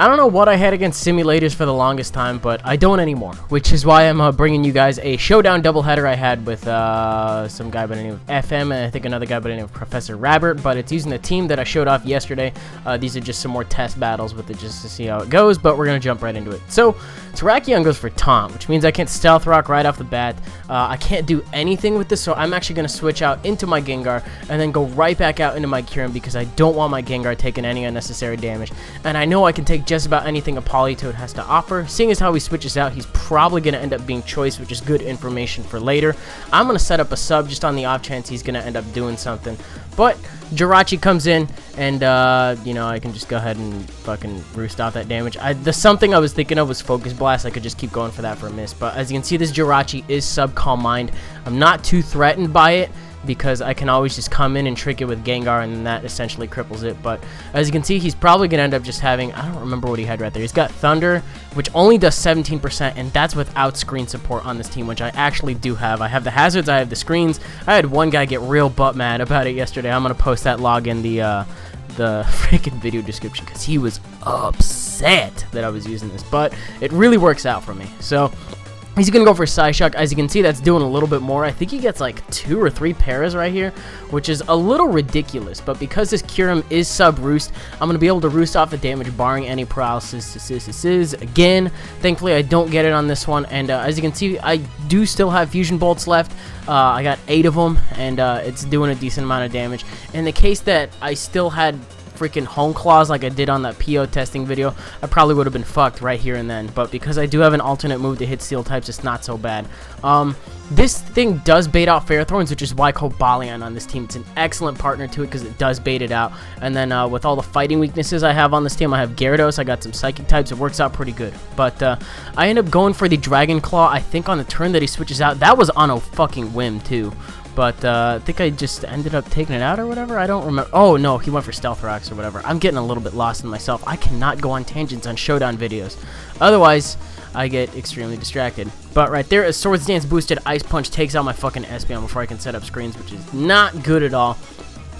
I don't know what I had against simulators for the longest time, but I don't anymore, which is why I'm bringing you guys a Showdown doubleheader I had with some guy by the name of FM, and I think another guy by the name of Professor Rabbit, but it's using the team that I showed off yesterday. These are just some more test battles with it just to see how it goes, but we're going to jump right into it. So, Terrakion goes for Taunt, which means I can't Stealth Rock right off the bat. I can't do anything with this, so I'm actually going to switch out into my Gengar and then go right back out into my Kyurem because I don't want my Gengar taking any unnecessary damage, and I know I can take just about anything a Politoed has to offer. Seeing as how he switches out, he's probably going to end up being Choice, which is good information for later. I'm going to set up a sub just on the off chance he's going to end up doing something. But Jirachi comes in, and, you know, I can just go ahead and fucking roost off that damage. The something I was thinking of was Focus Blast. I could just keep going for that for a miss. But as you can see, this Jirachi is sub Calm Mind. I'm not too threatened by it, because I can always just come in and trick it with Gengar, and then that essentially cripples it. But as you can see, he's probably going to end up just having, I don't remember what he had right there. He's got Thunder, which only does 17%, and that's without screen support on this team, which I actually do have. I have the hazards, I have the screens. I had one guy get real butt mad about it yesterday. I'm going to post that log in the freaking video description because he was upset that I was using this, but it really works out for me. So he's going to go for Psyshock. As you can see, that's doing a little bit more. I think he gets like 2 or 3 paras right here, which is a little ridiculous. But because this Kyurem is sub-roost, I'm going to be able to roost off the damage barring any paralysis. Again, thankfully I don't get it on this one. And as you can see, I do still have Fusion Bolts left. I got 8 of them, and it's doing a decent amount of damage. In the case that I still had freaking Home Claws like I did on that PO testing video, I probably would have been fucked right here and then, but because I do have an alternate move to hit steel types, it's not so bad. This thing does bait out Ferrothorns, which is why I call Balian on this team. It's an excellent partner to it because it does bait it out. And then with all the fighting weaknesses I have on this team, I have Gyarados, I got some Psychic types, it works out pretty good. But I end up going for the Dragon Claw, I think on the turn that he switches out. That was on a fucking whim too. But I think I just ended up taking it out or whatever. I don't remember. Oh, no, he went for Stealth Rocks or whatever. I'm getting a little bit lost in myself. I cannot go on tangents on Showdown videos. Otherwise, I get extremely distracted. But right there, a Swords Dance boosted Ice Punch takes out my fucking Espeon before I can set up screens, which is not good at all.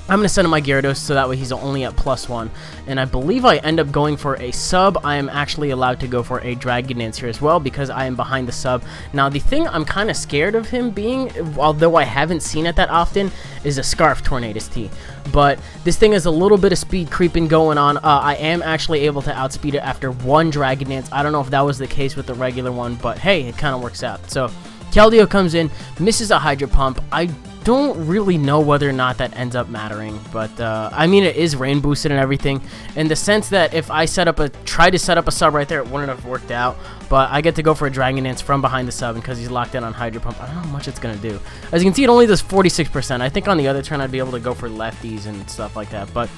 I'm going to send him my Gyarados so that way he's only at +1. And I believe I end up going for a sub. I am actually allowed to go for a Dragon Dance here as well because I am behind the sub. Now, the thing I'm kind of scared of him being, although I haven't seen it that often, is a Scarf Tornadus T. But this thing has a little bit of speed creeping going on. I am actually able to outspeed it after 1 Dragon Dance. I don't know if that was the case with the regular one, but hey, it kind of works out. So, Keldeo comes in, misses a Hydro Pump. I don't really know whether or not that ends up mattering, but I mean, it is rain boosted and everything in the sense that if I tried to set up a sub right there, it wouldn't have worked out. But I get to go for a Dragon Dance from behind the sub, and because he's locked in on Hydro Pump, I don't know how much it's gonna do. As you can see, it only does 46%. I think on the other turn I'd be able to go for lefties and stuff like that, but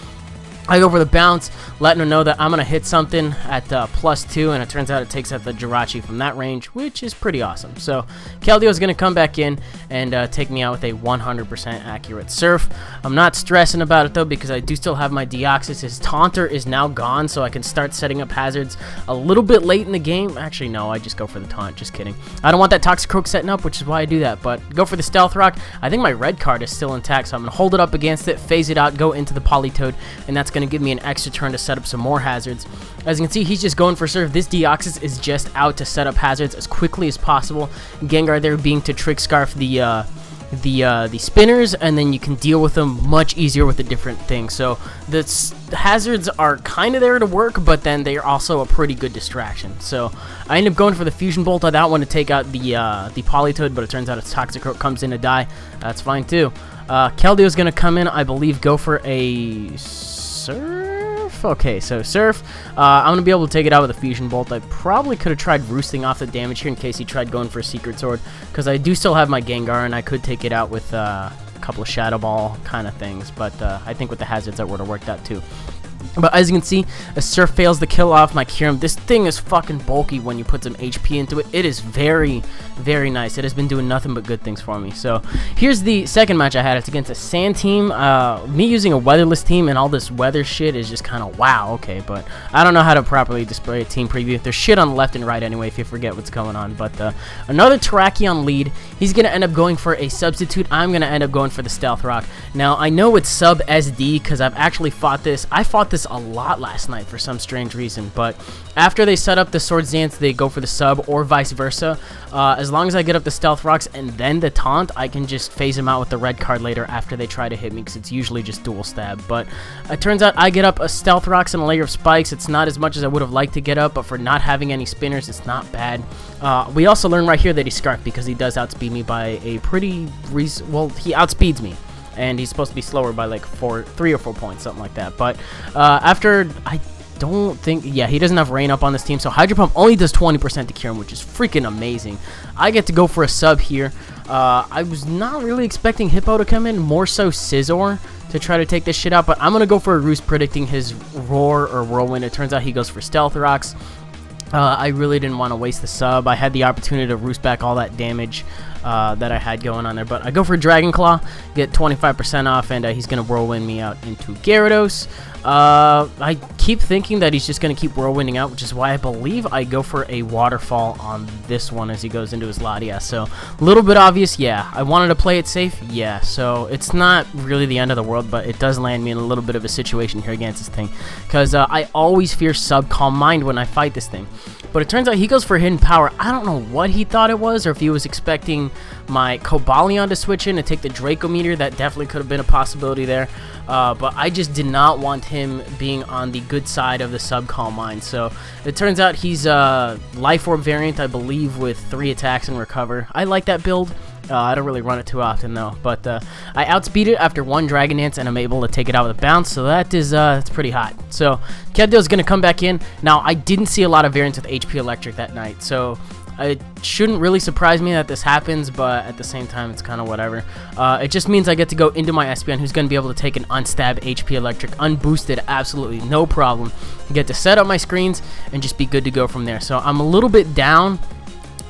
I go for the bounce, letting him know that I'm going to hit something at +2, and it turns out it takes out the Jirachi from that range, which is pretty awesome. So, Keldeo is going to come back in and take me out with a 100% accurate Surf. I'm not stressing about it, though, because I do still have my Deoxys. His Taunter is now gone, so I can start setting up hazards a little bit late in the game. Actually, no, I just go for the Taunt. Just kidding. I don't want that Toxicroak setting up, which is why I do that, but go for the Stealth Rock. I think my red card is still intact, so I'm going to hold it up against it, phase it out, go into the Politoed, and that's going to give me an extra turn to set up some more hazards. As you can see, he's just going for Surf. This Deoxys is just out to set up hazards as quickly as possible. Gengar there being to Trick Scarf the spinners, and then you can deal with them much easier with a different thing. So the hazards are kind of there to work, but then they are also a pretty good distraction. So I end up going for the Fusion Bolt on that one to take out the Politoed, but it turns out its Toxicroak comes in to die. That's fine too. Keldeo is going to come in, I believe, go for a Surf? Okay, so Surf. I'm going to be able to take it out with a Fusion Bolt. I probably could have tried roosting off the damage here in case he tried going for a Secret Sword, because I do still have my Gengar, and I could take it out with a couple of Shadow Ball kind of things, but I think with the hazards that would have worked out too. But as you can see, a Surf fails to kill off my Kyurem. This thing is fucking bulky when you put some HP into it. It is very, very nice. It has been doing nothing but good things for me. So here's the second match I had. It's against a Sand team. Me using a weatherless team and all this weather shit is just kind of wow, okay. But I don't know how to properly display a team preview. There's shit on the left and right anyway if you forget what's going on. But another Terrakion lead. He's going to end up going for a substitute. I'm going to end up going for the Stealth Rock. Now, I know it's sub SD because I've actually fought this. I fought this this a lot last night for some strange reason, but after they set up the Swords Dance, they go for the sub or vice versa. As long as I get up the Stealth Rocks and then the taunt, I can just phase them out with the red card later after they try to hit me, because it's usually just dual stab. But it turns out I get up a Stealth Rocks and a layer of spikes. It's not as much as I would have liked to get up, but for not having any spinners, it's not bad. We also learn right here that he's Scarf, because he does outspeed me by a pretty well, he outspeeds me, and he's supposed to be slower by like 3 or 4 points, something like that. But after, I don't think, yeah, he doesn't have rain up on this team, so Hydro Pump only does 20% to cure him, which is freaking amazing. I get to go for a sub here. I was not really expecting Hippo to come in, more so Scizor to try to take this shit out, but I'm gonna go for a Roost, predicting his Roar or Whirlwind. It turns out he goes for Stealth Rocks. I really didn't want to waste the sub. I had the opportunity to roost back all that damage that I had going on there, but I go for Dragon Claw, get 25% off, and he's going to Whirlwind me out into Gyarados. I keep thinking that he's just going to keep Whirlwinding out, which is why I believe I go for a Waterfall on this one as he goes into his Latias. So, a little bit obvious, yeah. I wanted to play it safe, yeah. So, it's not really the end of the world, but it does land me in a little bit of a situation here against this thing, because I always fear sub Calm Mind when I fight this thing. But it turns out he goes for Hidden Power. I don't know what he thought it was, or if he was expecting my Cobalion to switch in and take the Draco Meteor. That definitely could have been a possibility there. But I just did not want him being on the good side of the sub Calm Mind. So it turns out he's a Life Orb variant, I believe, with 3 attacks and recover. I like that build. I don't really run it too often though, but I outspeed it after 1 Dragon Dance, and I'm able to take it out with a bounce, so that is it's pretty hot. So Kevdale's going to come back in. Now, I didn't see a lot of variants with HP Electric that night, so it shouldn't really surprise me that this happens, but at the same time, it's kind of whatever. It just means I get to go into my Espeon, who's going to be able to take an unstab HP Electric, unboosted, absolutely no problem. Get to set up my screens and just be good to go from there. So I'm a little bit down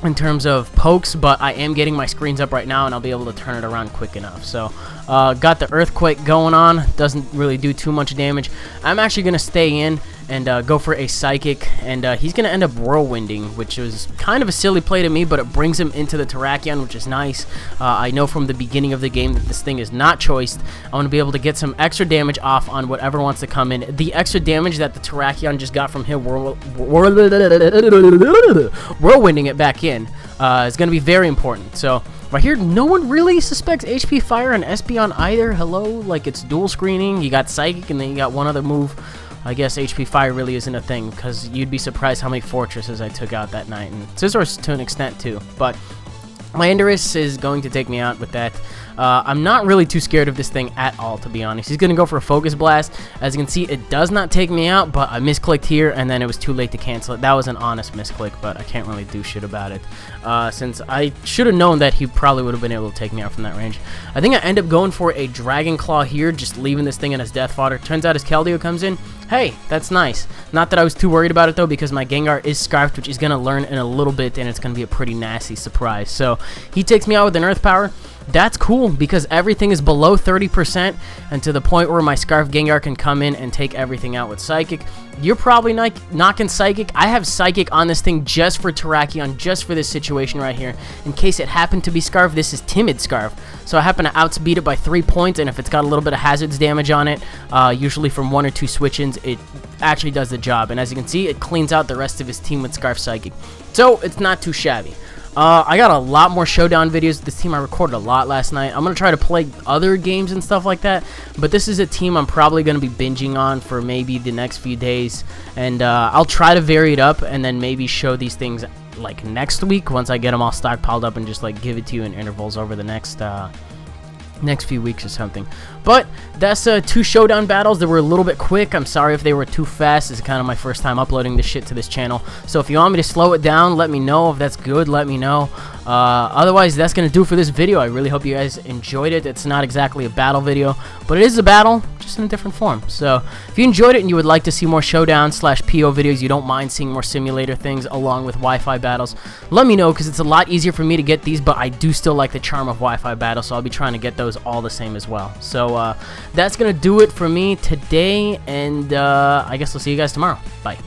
in terms of pokes, but I am getting my screens up right now, and I'll be able to turn it around quick enough. So got the Earthquake going on, doesn't really do too much damage. I'm actually going to stay in and go for a Psychic, and he's going to end up Whirlwinding, which was kind of a silly play to me, but it brings him into the Terrakion, which is nice. I know from the beginning of the game that this thing is not choiced. I want to be able to get some extra damage off on whatever wants to come in. The extra damage that the Terrakion just got from him whirlwinding it back in is going to be very important. So right here, no one really suspects HP Fire and Espeon either. Hello, like it's dual screening. You got Psychic, and then you got one other move. I guess HP Fire really isn't a thing, because you'd be surprised how many Fortresses I took out that night, and Scizor's to an extent too. But my Endurus is going to take me out with that. I'm not really too scared of this thing at all, to be honest. He's going to go for a Focus Blast. As you can see, it does not take me out, but I misclicked here, and then it was too late to cancel it. That was an honest misclick, but I can't really do shit about it, since I should have known that he probably would have been able to take me out from that range. I think I end up going for a Dragon Claw here, just leaving this thing in his death fodder. Turns out his Keldeo comes in. Hey, that's nice. Not that I was too worried about it, though, because my Gengar is Scarfed, which he's going to learn in a little bit, and it's going to be a pretty nasty surprise. So he takes me out with an Earth Power. That's cool, because everything is below 30%, and to the point where my Scarf Gengar can come in and take everything out with Psychic. You're probably knocking Psychic. I have Psychic on this thing just for Terrakion, just for this situation right here. In case it happened to be Scarf, this is Timid Scarf. So I happen to outspeed it by 3 points, and if it's got a little bit of Hazards damage on it, usually from 1 or 2 switch-ins, it actually does the job. And as you can see, it cleans out the rest of his team with Scarf Psychic. So it's not too shabby. I got a lot more Showdown videos with this team. I recorded a lot last night. I'm going to try to play other games and stuff like that, but this is a team I'm probably going to be binging on for maybe the next few days, and I'll try to vary it up and then maybe show these things like next week once I get them all stockpiled up, and just like give it to you in intervals over the next few weeks or something. But that's 2 Showdown battles that were a little bit quick. I'm sorry if they were too fast. It's kind of my first time uploading this shit to this channel, so if you want me to slow it down, let me know. If that's good, let me know. Otherwise, that's gonna do for this video. I really hope you guys enjoyed it. It's not exactly a battle video, but it is a battle, just in a different form. So if you enjoyed it and you would like to see more Showdown/PO videos, you don't mind seeing more simulator things along with Wi-Fi battles, let me know, because it's a lot easier for me to get these, but I do still like the charm of Wi-Fi battles, so I'll be trying to get those all the same as well. So that's gonna do it for me today, and I guess we'll see you guys tomorrow. Bye.